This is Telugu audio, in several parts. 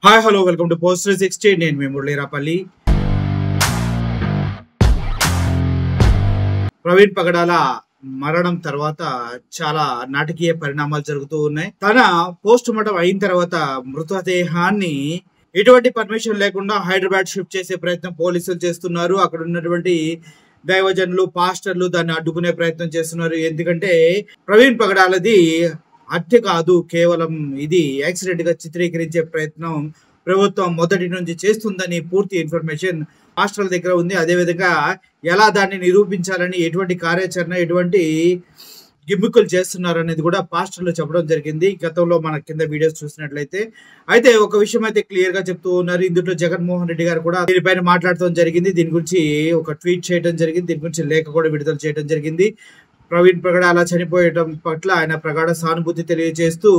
Hi hello welcome to post 360. నేను మీ మురళీరాపల్లి. ప్రవీణ్ పగడాల మరణం తర్వాత చాలా నాటకీయ పరిణామాలు జరుగుతూ ఉన్నాయి. తన పోస్ట్ మార్టం అయిన తర్వాత మృతదేహాన్ని ఎటువంటి పర్మిషన్ లేకుండా హైదరాబాద్ షిఫ్ట్ చేసే ప్రయత్నం పోలీసులు చేస్తున్నారు. అక్కడ ఉన్నటువంటి దైవజనులు, పాస్టర్లు దాన్ని అడ్డుకునే ప్రయత్నం చేస్తున్నారు. ఎందుకంటే ప్రవీణ్ పగడాలది హత్య కాదు, కేవలం ఇది యాక్సిడెంట్ గా చిత్రీకరించే ప్రయత్నం ప్రభుత్వం మొదటి నుంచి చేస్తుందని పూర్తి ఇన్ఫర్మేషన్ పాస్టర్ల దగ్గర ఉంది. అదేవిధంగా ఎలా దాన్ని నిరూపించాలని, ఎటువంటి కార్యాచరణ, ఎటువంటి గిమ్మిక్కులు చేస్తున్నారు అనేది కూడా పాస్టర్లు చెప్పడం జరిగింది. గతంలో మన కింద వీడియోస్ చూసినట్లయితే అయితే ఒక విషయం అయితే క్లియర్ గా చెప్తూ ఉన్నారు. ఇందులో జగన్మోహన్ రెడ్డి గారు కూడా దీనిపైన మాట్లాడటం జరిగింది. దీని గురించి ఒక ట్వీట్ చేయడం జరిగింది. దీని గురించి లేఖ కూడా విడుదల చేయడం జరిగింది. ప్రవీణ్ పగడాల చనిపోయటం పట్ల ఆయన ప్రగాఢ సానుభూతి తెలియజేస్తూ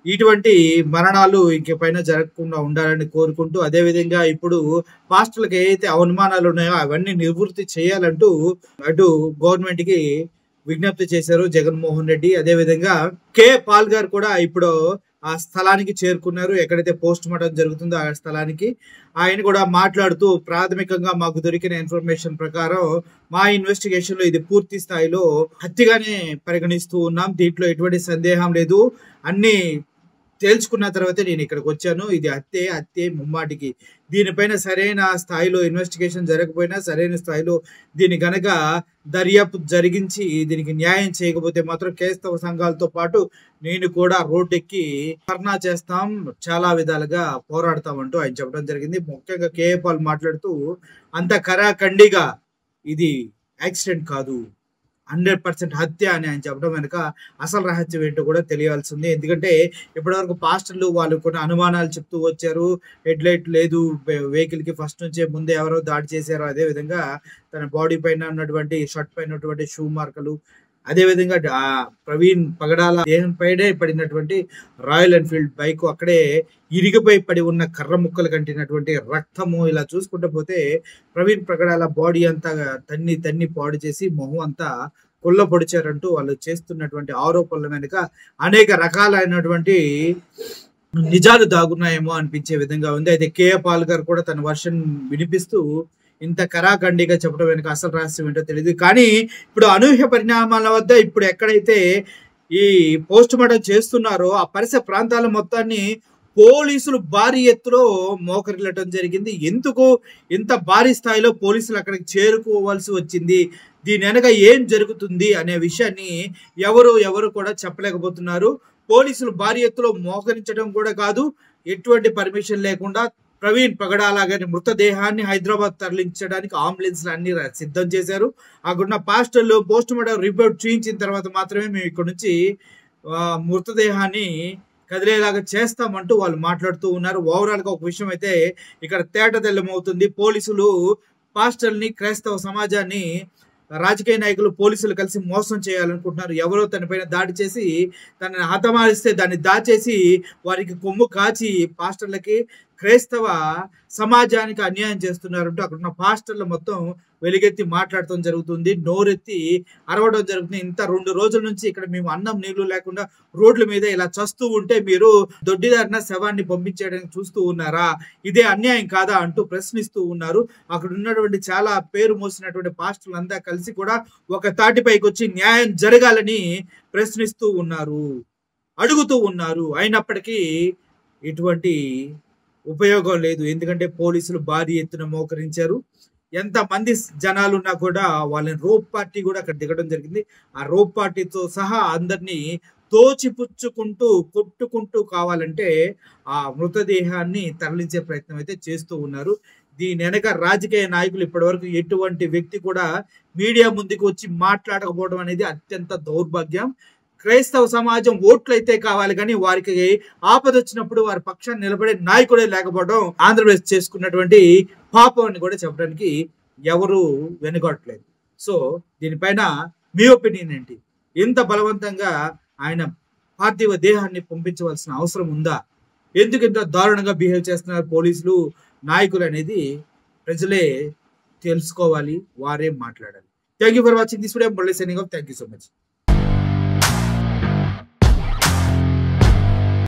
ఇటువంటి మరణాలు ఇంకపైన జరగకుండా ఉండాలని కోరుకుంటూ, అదేవిధంగా ఇప్పుడు పాస్టర్లకు ఏదైతే అవమానాలు ఉన్నాయో అవన్నీ నివృత్తి చేయాలంటూ అటు గవర్నమెంట్ కి విజ్ఞప్తి చేశారు జగన్మోహన్ రెడ్డి. అదేవిధంగా కే పాల్ గారు కూడా ఇప్పుడు ఆ స్థలానికి చేరుకున్నారు. ఎక్కడైతే పోస్ట్ మార్టం జరుగుతుందో ఆ స్థలానికి ఆయన కూడా మాట్లాడుతూ, ప్రాథమికంగా మాకు దొరికిన ఇన్ఫర్మేషన్ ప్రకారం మా ఇన్వెస్టిగేషన్ లో ఇది పూర్తి స్థాయిలో హత్యగానే పరిగణిస్తూ ఉన్నాం. దీంట్లో ఎటువంటి సందేహం లేదు. అన్ని తేల్చుకున్న తర్వాత నేను ఇక్కడికి వచ్చాను. ఇది హత్యే ముమ్మాటికి. దీనిపైన సరైన స్థాయిలో ఇన్వెస్టిగేషన్ జరగకపోయినా సరైన స్థాయిలో దీని గనక దర్యాప్తు జరిగించి దీనికి న్యాయం చేయకపోతే మాత్రం క్రైస్తవ సంఘాలతో పాటు నేను కూడా రోడ్డెక్కి ధర్నా చేస్తాం, చాలా విధాలుగా పోరాడతామంటూ ఆయన చెప్పడం జరిగింది. ముఖ్యంగా కేఏ పాల్ మాట్లాడుతూ, అంత కరాఖండిగా ఇది యాక్సిడెంట్ కాదు, 100% హత్య అని ఆయన చెప్పడం వెనుక అసలు రహస్యం ఏంటో కూడా తెలియాల్సింది. ఎందుకంటే ఇప్పటివరకు పాస్టర్లు వాళ్ళు కొన్ని అనుమానాలు చెప్తూ వచ్చారు. హెడ్ లైట్ లేదు వెహికల్ కి, ఫస్ట్ నుంచే ముందే ఎవరో దాడి చేశారు. అదే విధంగా తన బాడీ పైన ఉన్నటువంటి షర్ట్ పైన ఉన్నటువంటి షూ మార్కలు, అదేవిధంగా ప్రవీణ్ పగడాల దేహం పైనే పడినటువంటి రాయల్ ఎన్ఫీల్డ్ బైక్, అక్కడే ఇరిగిపోయి పడి ఉన్న కర్ర ముక్కలు కంటినటువంటి రక్తము, ఇలా చూసుకుంటూ పోతే ప్రవీణ్ పగడాల బాడీ అంతా తన్ని పాడు చేసి మొహం అంతా కొల్ల పొడిచారంటూ వాళ్ళు చేస్తున్నటువంటి ఆరోపణల వెనుక అనేక రకాలైనటువంటి నిజాలు దాగున్నాయేమో అనిపించే విధంగా ఉంది. అయితే కేఏ పాల్ గారు కూడా తన వర్షన్ వినిపిస్తూ ఇంత కరాఖండిగా చెప్పడం వెనుక అసలు రహస్యం ఏంటో తెలియదు. కానీ ఇప్పుడు అనూహ్య పరిణామాల వద్ద ఇప్పుడు ఎక్కడైతే ఈ పోస్ట్ మార్టం చేస్తున్నారో ఆ పరిసర ప్రాంతాల మొత్తాన్ని పోలీసులు భారీ ఎత్తులో మోకరిల్లటం జరిగింది. ఎందుకు ఇంత భారీ స్థాయిలో పోలీసులు అక్కడికి చేరుకోవాల్సి వచ్చింది, దీని వెనక ఏం జరుగుతుంది అనే విషయాన్ని ఎవరు కూడా చెప్పలేకపోతున్నారు. పోలీసులు భారీ ఎత్తులో మోకరించడం కూడా కాదు, ఎటువంటి పర్మిషన్ లేకుండా ప్రవీణ్ పగడాల గారి మృతదేహాన్ని హైదరాబాద్ తరలించడానికి అంబులెన్స్ అన్ని సిద్ధం చేశారు. అక్కడున్న పాస్టర్లు పోస్ట్ మార్టం రిపోర్ట్ చూయించిన తర్వాత మాత్రమే మేము ఇక్కడ నుంచి మృతదేహాన్ని కదిలేలాగా చేస్తామంటూ వాళ్ళు మాట్లాడుతూ ఉన్నారు. ఓవరాల్ గా ఒక విషయం అయితే ఇక్కడ తేటతెల్లమవుతుంది. పోలీసులు పాస్టర్ని, క్రైస్తవ సమాజాన్ని రాజకీయ నాయకులు, పోలీసులు కలిసి మోసం చేయాలనుకుంటున్నారు. ఎవరో తనపైన దాడి చేసి తనని హతమారిస్తే దాన్ని దాచేసి వారికి కొమ్ము కాచి పాస్టర్లకి, క్రైస్తవ సమాజానికి అన్యాయం చేస్తున్నారంటూ అక్కడున్న పాస్టర్లు మొత్తం వెలుగెత్తి మాట్లాడటం జరుగుతుంది, నోరెత్తి అరవడం జరుగుతుంది. ఇంత 2 రోజుల నుంచి ఇక్కడ మేము అన్నం నీళ్లు లేకుండా రోడ్ల మీద ఇలా చస్తూ ఉంటే మీరు దొడ్డిదారిన శవాన్ని పంపించడానికి చూస్తూ ఉన్నారా, ఇదే అన్యాయం కాదా అంటూ ప్రశ్నిస్తూ ఉన్నారు. అక్కడ ఉన్నటువంటి చాలా పేరు మోసినటువంటి పాస్టర్లు అంతా కలిసి కూడా ఒక తాటిపైకి వచ్చి న్యాయం జరగాలని ప్రశ్నిస్తూ ఉన్నారు, అడుగుతూ ఉన్నారు. అయినప్పటికీ ఎటువంటి ఉపయోగం లేదు. ఎందుకంటే పోలీసులు భారీ ఎత్తున మోకరించారు. ఎంతమంది జనాలు ఉన్నా కూడా వాళ్ళని రోప్ పార్టీ కూడా అక్కడ దిగడం జరిగింది. ఆ రోప్ పార్టీతో సహా అందరినీ తోచిపుచ్చుకుంటూ కొట్టుకుంటూ కావాలంటే ఆ మృతదేహాన్ని తరలించే ప్రయత్నం అయితే చేస్తూ ఉన్నారు. దీని వెనక రాజకీయ నాయకులు ఇప్పటివరకు ఎటువంటి వ్యక్తి కూడా మీడియా ముందుకు వచ్చి మాట్లాడకపోవడం అనేది అత్యంత దౌర్భాగ్యం. క్రైస్తవ సమాజం ఓట్లు అయితే కావాలి, కానీ వారికి ఆపద వచ్చినప్పుడు వారి పక్షాన్ని నిలబడే నాయకుడే లేకపోవడం ఆంధ్రప్రదేశ్ చేసుకున్నటువంటి పాపం అని కూడా చెప్పడానికి ఎవరు వెనుకాడట్లేదు. సో దీనిపైన మీ ఒపీనియన్ ఏంటి? ఇంత బలవంతంగా ఆయన పార్థివ దేహాన్ని పంపించవలసిన అవసరం ఉందా? ఎందుకు ఇంత దారుణంగా బిహేవ్ చేస్తున్నారు పోలీసులు, నాయకులు అనేది ప్రజలే తెలుసుకోవాలి, వారే మాట్లాడాలి. Thank you for watching this video. Murali signing off. Thank you so much.